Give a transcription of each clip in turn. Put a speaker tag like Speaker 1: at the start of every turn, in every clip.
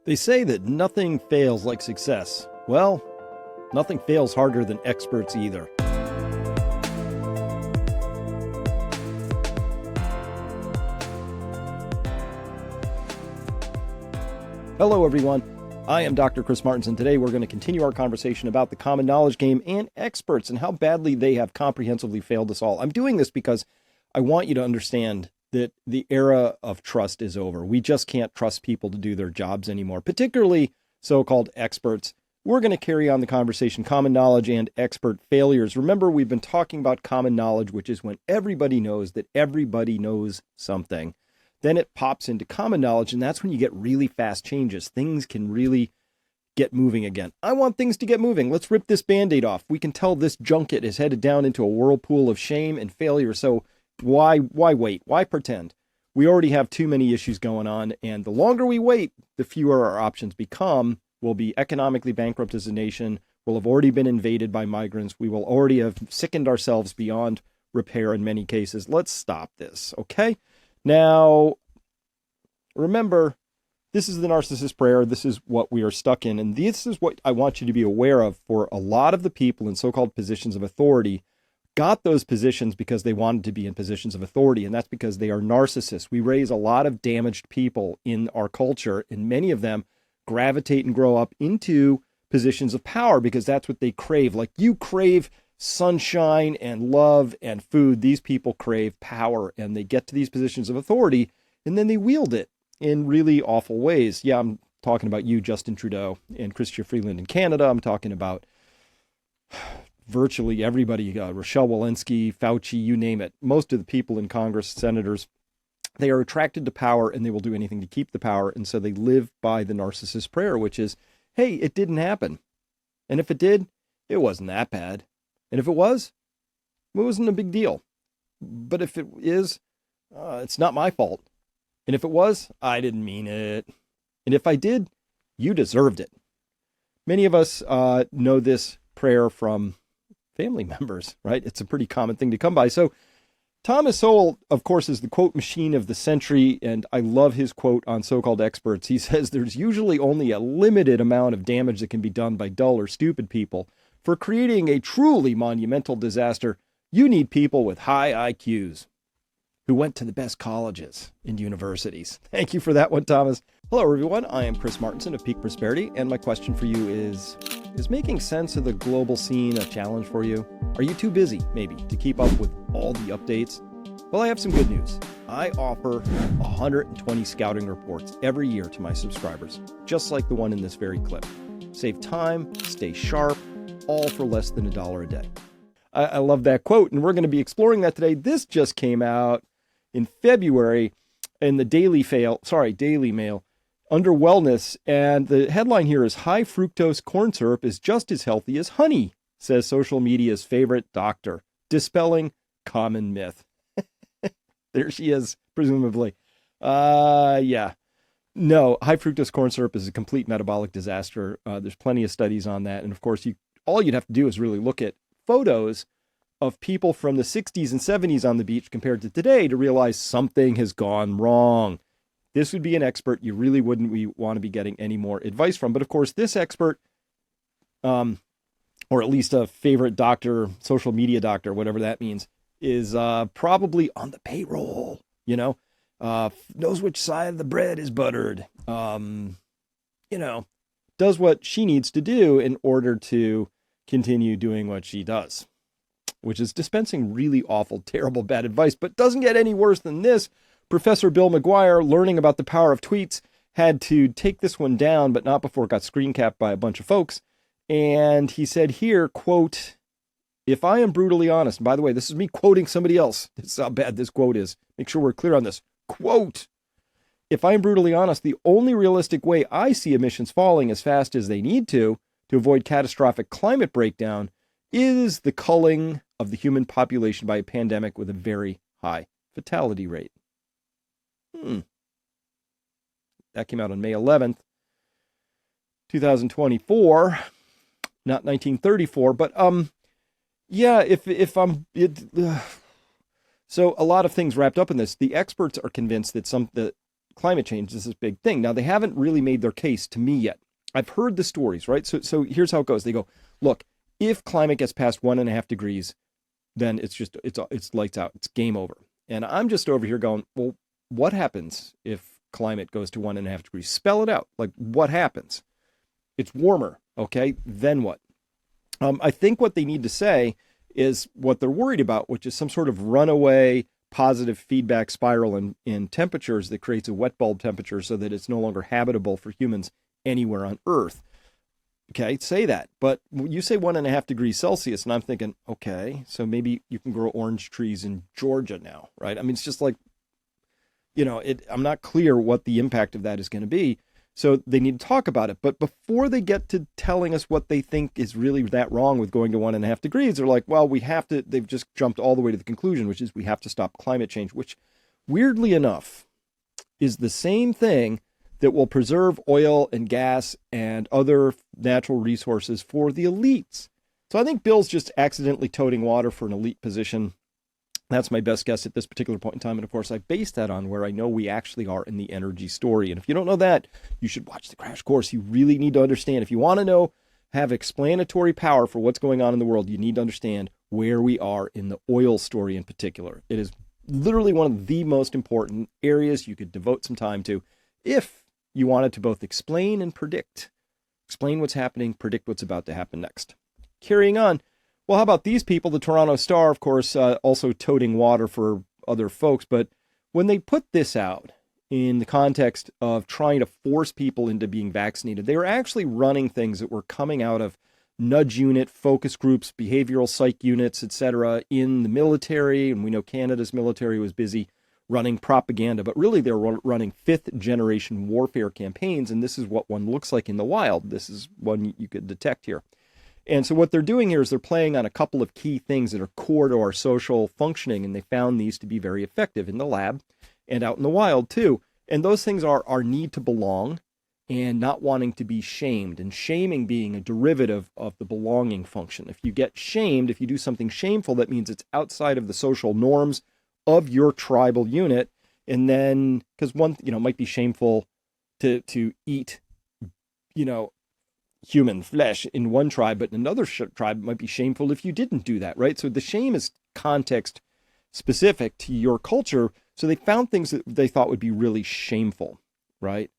Speaker 1: They say that nothing fails like success. Well, nothing fails harder than experts either. Hello, everyone. I am Dr. Chris Martins, and today we're going to continue our conversation about the common knowledge game and experts and how badly they have comprehensively failed us all. I'm doing this because I want you to understand that the era of trust is over. We just can't trust people to do their jobs anymore, particularly so-called experts. We're going to carry on the conversation, common knowledge and expert failures. Remember, we've been talking about common knowledge, which is when everybody knows that everybody knows something. Then it pops into common knowledge, and that's when you get really fast changes. Things can really get moving again. I want things to get moving. Let's rip this Band-Aid off. We can tell this junket is headed down into a whirlpool of shame and failure, so why wait? Why pretend? We already have too many issues going on, and the longer we wait, the fewer our options become. We'll be economically bankrupt as a nation. We'll have already been invaded by migrants. We will already have sickened ourselves beyond repair in many cases. Let's stop this, okay? Now, remember, this is the narcissist prayer. This is what we are stuck in, and this is what I want you to be aware of. For a lot of the people in so-called positions of authority got those positions because they wanted to be in positions of authority, and that's because they are narcissists. We raise a lot of damaged people in our culture, and many of them gravitate and grow up into positions of power because that's what they crave. Like you crave sunshine and love and food. These people crave power, and they get to these positions of authority, and then they wield it in really awful ways. Yeah, I'm talking about you, Justin Trudeau, and Chrystia Freeland in Canada. I'm talking about virtually everybody, Rochelle Walensky, Fauci, you name it. Most of the people in Congress, senators, they are attracted to power, and they will do anything to keep the power. And so they live by the narcissist prayer, which is, hey, it didn't happen. And if it did, it wasn't that bad. And if it was, it wasn't a big deal. But if it is, it's not my fault. And if it was, I didn't mean it. And if I did, you deserved it. Many of us know this prayer from family members, right? It's a pretty common thing to come by. So Thomas Sowell, of course, is the quote machine of the century, and I love his quote on so-called experts. He says there's usually only a limited amount of damage that can be done by dull or stupid people. For creating a truly monumental disaster, you need people with high IQs who went to the best colleges and universities. Thank you for that one, Thomas. Hello, everyone. I am Chris Martinson of Peak Prosperity, and my question for you is making sense of the global scene a challenge for you? Are you too busy, maybe, to keep up with all the updates? Well, I have some good news. I offer 120 scouting reports every year to my subscribers, just like the one in this very clip. Save time, stay sharp, all for less than $1 a day. I love that quote, and we're going to be exploring that today. This just came out in February in the Daily Mail under wellness, and the headline here is high fructose corn syrup is just as healthy as honey, says social media's favorite doctor, dispelling common myth. There she is, presumably. Yeah. No, high fructose corn syrup is a complete metabolic disaster. There's plenty of studies on that, and of course, all you'd have to do is really look at photos of people from the 60s and 70s on the beach compared to today to realize something has gone wrong. This would be an expert you really wouldn't want to be getting any more advice from. But of course, this expert, or at least a favorite doctor, social media doctor, whatever that means, is probably on the payroll, knows which side of the bread is buttered, does what she needs to do in order to continue doing what she does, which is dispensing really awful, terrible, bad advice, but doesn't get any worse than this. Professor Bill McGuire, learning about the power of tweets, had to take this one down, but not before it got screen capped by a bunch of folks. And he said here, quote, if I am brutally honest, and by the way, this is me quoting somebody else. This is how bad this quote is. Make sure we're clear on this. Quote, if I am brutally honest, the only realistic way I see emissions falling as fast as they need to avoid catastrophic climate breakdown is the culling of the human population by a pandemic with a very high fatality rate. That came out on May 11th, 2024, not 1934. But so a lot of things wrapped up in this. The experts are convinced that climate change is this big thing. Now, they haven't really made their case to me yet. I've heard the stories, right? So here's how it goes. They go, look, if climate gets past 1.5 degrees, then it's lights out. It's game over. And I'm just over here going, well, what happens if climate goes to 1.5 degrees? Spell it out. Like, what happens? It's warmer. Okay. Then what? I think what they need to say is what they're worried about, which is some sort of runaway positive feedback spiral in temperatures that creates a wet bulb temperature so that it's no longer habitable for humans anywhere on Earth. Okay, say that. But you say 1.5 degrees Celsius, and I'm thinking, okay, so maybe you can grow orange trees in Georgia now, right? I mean, it's just like, I'm not clear what the impact of that is going to be. So they need to talk about it. But before they get to telling us what they think is really that wrong with going to 1.5 degrees, they're like, well, they've just jumped all the way to the conclusion, which is we have to stop climate change, which weirdly enough is the same thing that will preserve oil and gas and other natural resources for the elites. So I think Bill's just accidentally toting water for an elite position. That's my best guess at this particular point in time. And of course, I base that on where I know we actually are in the energy story. And if you don't know that, you should watch the crash course. You really need to understand. If you want to have explanatory power for what's going on in the world, you need to understand where we are in the oil story in particular. It is literally one of the most important areas you could devote some time to if you wanted to both explain and predict. Explain what's happening, predict what's about to happen next. Carrying on. Well, how about these people? The Toronto Star, of course, also toting water for other folks. But when they put this out in the context of trying to force people into being vaccinated, they were actually running things that were coming out of nudge unit, focus groups, behavioral psych units, etc., in the military. And we know Canada's military was busy running propaganda, but really they're running fifth-generation warfare campaigns. And this is what one looks like in the wild. This is one you could detect here. And so what they're doing here is they're playing on a couple of key things that are core to our social functioning, and they found these to be very effective in the lab and out in the wild too. And those things are our need to belong and not wanting to be shamed, and shaming being a derivative of the belonging function. If you get shamed, if you do something shameful, that means it's outside of the social norms of your tribal unit. And then, because one, might be shameful to eat, human flesh in one tribe, but in another tribe it might be shameful if you didn't do that, right? So the shame is context specific to your culture. So they found things that they thought would be really shameful, right?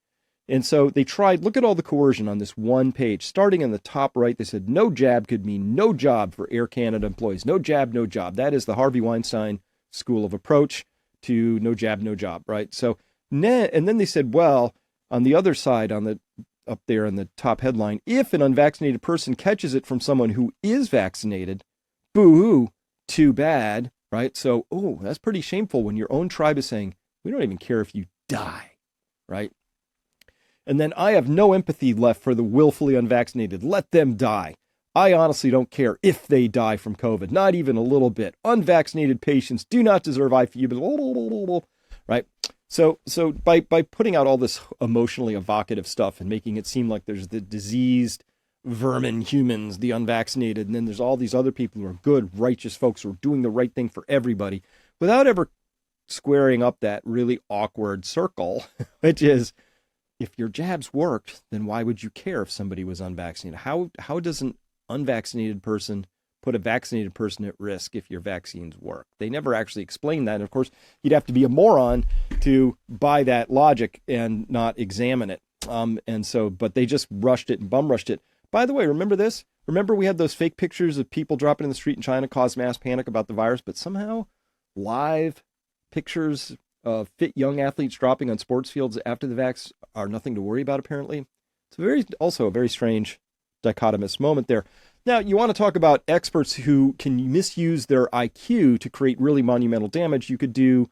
Speaker 1: And so they tried, look at all the coercion on this one page. Starting in the top right, they said no jab could mean no job for Air Canada employees. No jab, no job. That is the Harvey Weinstein school of approach to no jab, no job, right? So, and then they said, well, on the other side, up there in the top headline, if an unvaccinated person catches it from someone who is vaccinated, boo-hoo, too bad, right? So, that's pretty shameful when your own tribe is saying, we don't even care if you die, right? And then I have no empathy left for the willfully unvaccinated. Let them die. I honestly don't care if they die from COVID, not even a little bit. Unvaccinated patients do not deserve ICU, right? So by putting out all this emotionally evocative stuff and making it seem like there's the diseased vermin humans, the unvaccinated, and then there's all these other people who are good, righteous folks who are doing the right thing for everybody, without ever squaring up that really awkward circle, which is, if your jabs worked, then why would you care if somebody was unvaccinated? How does an unvaccinated person put a vaccinated person at risk if your vaccines work? They never actually explain that. And of course, you'd have to be a moron to buy that logic and not examine it. But they just rushed it and bum rushed it. By the way, remember this? Remember we had those fake pictures of people dropping in the street in China caused mass panic about the virus, but somehow live pictures of fit young athletes dropping on sports fields after the vax are nothing to worry about, apparently. It's also a very strange dichotomous moment there. Now, you want to talk about experts who can misuse their IQ to create really monumental damage. You could do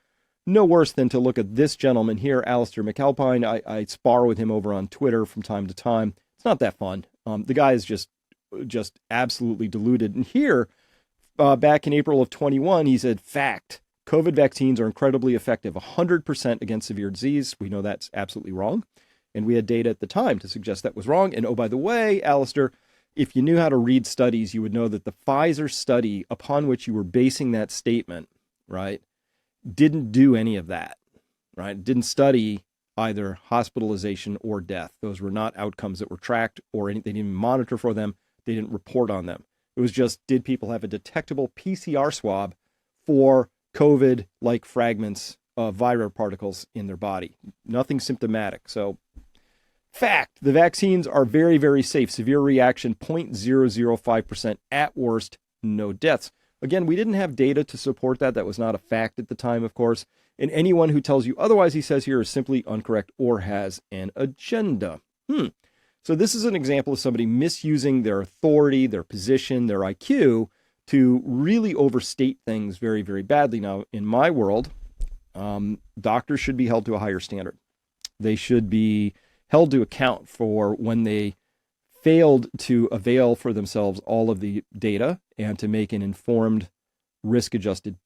Speaker 1: no worse than to look at this gentleman here, Alistair McAlpine. I spar with him over on Twitter from time to time. It's not that fun. The guy is just absolutely deluded. And here, back in April of 21, he said, fact, COVID vaccines are incredibly effective, 100% against severe disease. We know that's absolutely wrong. And we had data at the time to suggest that was wrong. And oh, by the way, Alistair, if you knew how to read studies, you would know that the Pfizer study upon which you were basing that statement, right, didn't do any of that, right? It didn't study either hospitalization or death. Those were not outcomes that were tracked or they didn't even monitor for them. They didn't report on them. It was just, did people have a detectable PCR swab for COVID-like fragments of viral particles in their body? Nothing symptomatic. So, fact, the vaccines are very, very safe. Severe reaction, 0.005%. At worst, no deaths. Again, we didn't have data to support that. That was not a fact at the time, of course. And anyone who tells you otherwise, he says here, is simply incorrect or has an agenda. So this is an example of somebody misusing their authority, their position, their IQ to really overstate things very, very badly. Now, in my world, doctors should be held to a higher standard. They should be held to account for when they failed to avail for themselves all of the data and to make an informed, risk-adjusted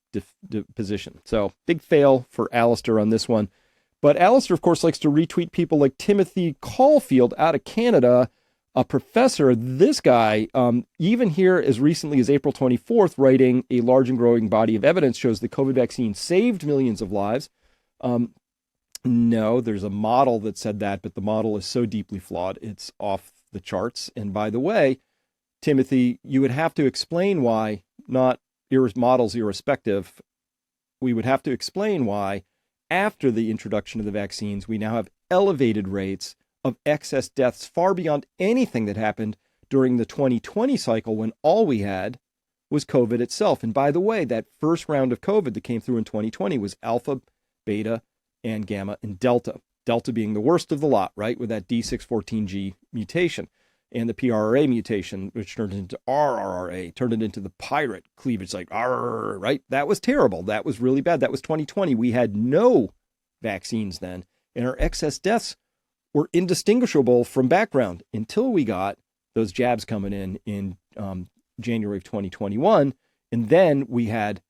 Speaker 1: position. So big fail for Alistair on this one. But Alistair, of course, likes to retweet people like Timothy Caulfield out of Canada, a professor. This guy, even here as recently as April 24th, writing a large and growing body of evidence shows the COVID vaccine saved millions of lives. No, there's a model that said that, but the model is so deeply flawed, it's off the charts. And by the way, Timothy, you would have to explain why, not models irrespective, we would have to explain why after the introduction of the vaccines, we now have elevated rates of excess deaths far beyond anything that happened during the 2020 cycle when all we had was COVID itself. And by the way, that first round of COVID that came through in 2020 was alpha, beta, and gamma, and delta. Delta being the worst of the lot, right, with that D614G mutation. And the PRRA mutation, which turned into RRRA, turned it into the pirate cleavage, like, RRR, right? That was terrible. That was really bad. That was 2020. We had no vaccines then, and our excess deaths were indistinguishable from background until we got those jabs coming in January of 2021, and then we had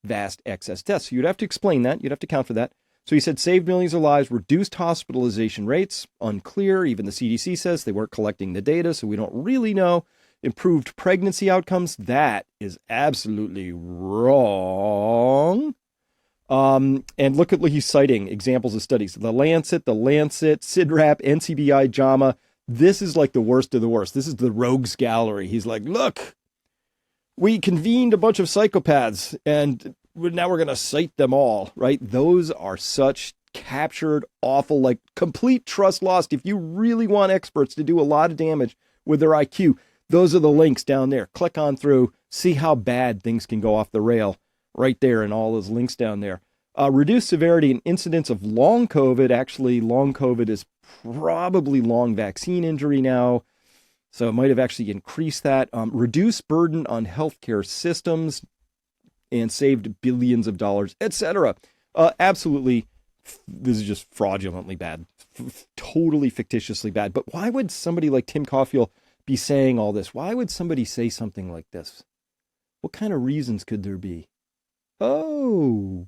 Speaker 1: vast excess deaths. So you'd have to explain that. You'd have to account for that. So he said saved millions of lives, reduced hospitalization rates, unclear. Even the CDC says they weren't collecting the data, so we don't really know. Improved pregnancy outcomes. That is absolutely wrong. And look at what he's citing examples of studies. The Lancet, CIDRAP, NCBI, JAMA. This is like the worst of the worst. This is the rogues gallery. He's like, look, we convened a bunch of psychopaths and now we're going to cite them all, right? Those are such captured, awful, like complete trust lost. If you really want experts to do a lot of damage with their IQ, those are the links down there. Click on through, see how bad things can go off the rail right there and all those links down there. Reduced severity and incidence of long COVID. Actually, long COVID is probably long vaccine injury now. So it might have actually increased that. Reduced burden on healthcare systems and saved billions of dollars, etc. Absolutely, this is just fraudulently bad, totally fictitiously bad. But why would somebody like Tim Caulfield be saying all this? Why would somebody say something like this? What kind of reasons could there be? Oh,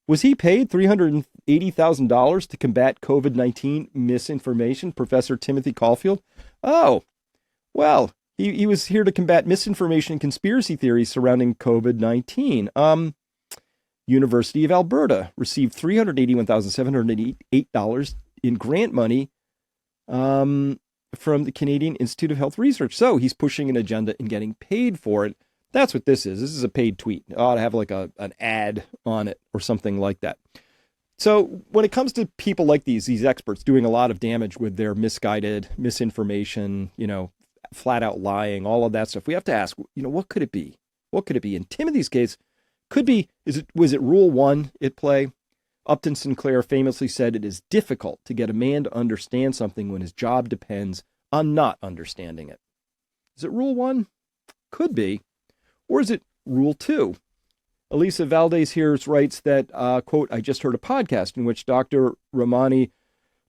Speaker 1: was he paid $380,000 to combat COVID-19 misinformation, Professor Timothy Caulfield? Oh, well, he was here to combat misinformation and conspiracy theories surrounding COVID-19. University of Alberta received $381,788 in grant money from the Canadian Institute of Health Research. So he's pushing an agenda and getting paid for it. That's what this is. This is a paid tweet. It ought to have like an ad on it or something like that. So when it comes to people like these experts doing a lot of damage with their misguided misinformation, flat out lying, all of that stuff, we have to ask, what could it be? What could it be? In Timothy's case, was it rule 1 at play? Upton Sinclair famously said it is difficult to get a man to understand something when his job depends on not understanding it. Is it rule 1? Could be. Or is it rule 2? Elisa Valdez here writes that, quote, I just heard a podcast in which Dr. Ramani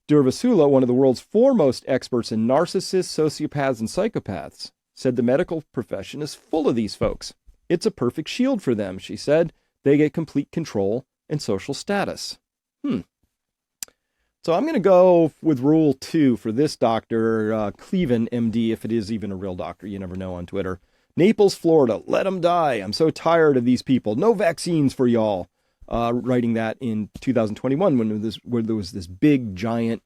Speaker 1: Durvasula, one of the world's foremost experts in narcissists, sociopaths, and psychopaths, said the medical profession is full of these folks. It's a perfect shield for them, she said. They get complete control and social status. So I'm going to go with rule 2 for this doctor, Cleven, MD, if it is even a real doctor. You never know on Twitter. Naples, Florida. Let them die. I'm so tired of these people. No vaccines for y'all. writing that in 2021 when there was this big giant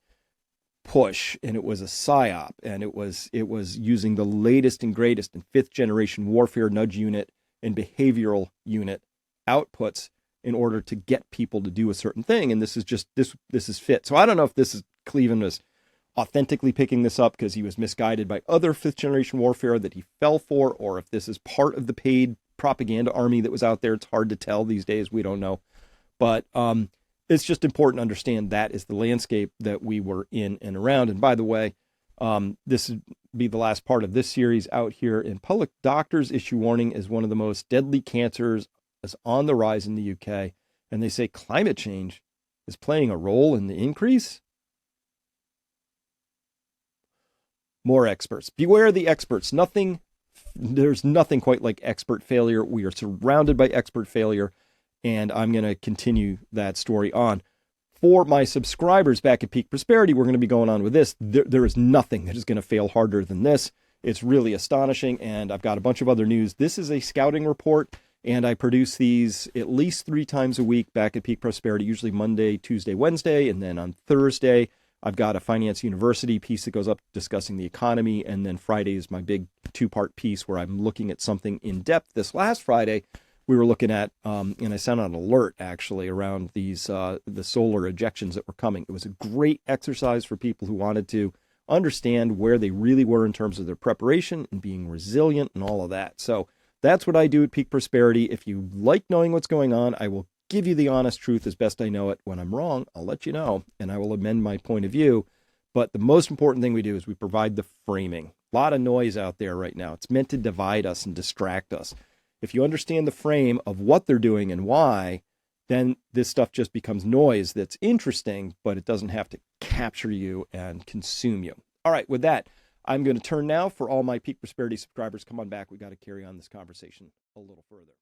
Speaker 1: push, and it was a psyop, and it was using the latest and greatest in fifth generation warfare nudge unit and behavioral unit outputs in order to get people to do a certain thing. And this is fit. So I don't know if this is Cleveland was authentically picking this up because he was misguided by other fifth generation warfare that he fell for, or if this is part of the paid propaganda army that was out there. It's hard to tell these days. We don't know. But it's just important to understand that is the landscape that we were in and around. And by the way, this would be the last part of this series out here. In public, doctors issue warning as one of the most deadly cancers is on the rise in the UK. And they say climate change is playing a role in the increase. More experts. Beware the experts. There's nothing quite like expert failure. We are surrounded by expert failure. And I'm going to continue that story on. For my subscribers back at Peak Prosperity, we're going to be going on with this. There is nothing that is going to fail harder than this. It's really astonishing, and I've got a bunch of other news. This is a scouting report, and I produce these at least 3 times a week back at Peak Prosperity, usually Monday, Tuesday, Wednesday, and then on Thursday, I've got a Finance University piece that goes up discussing the economy, and then Friday is my big 2-part piece where I'm looking at something in depth. This last Friday, we were looking at, and I sent out an alert actually around these the solar ejections that were coming. It was a great exercise for people who wanted to understand where they really were in terms of their preparation and being resilient and all of that. So that's what I do at Peak Prosperity. If you like knowing what's going on, I will give you the honest truth as best I know it. When I'm wrong, I'll let you know, and I will amend my point of view. But the most important thing we do is we provide the framing. A lot of noise out there right now. It's meant to divide us and distract us. If you understand the frame of what they're doing and why, then this stuff just becomes noise that's interesting, but it doesn't have to capture you and consume you. All right, with that, I'm going to turn now. For all my Peak Prosperity subscribers, come on back. We got to carry on this conversation a little further.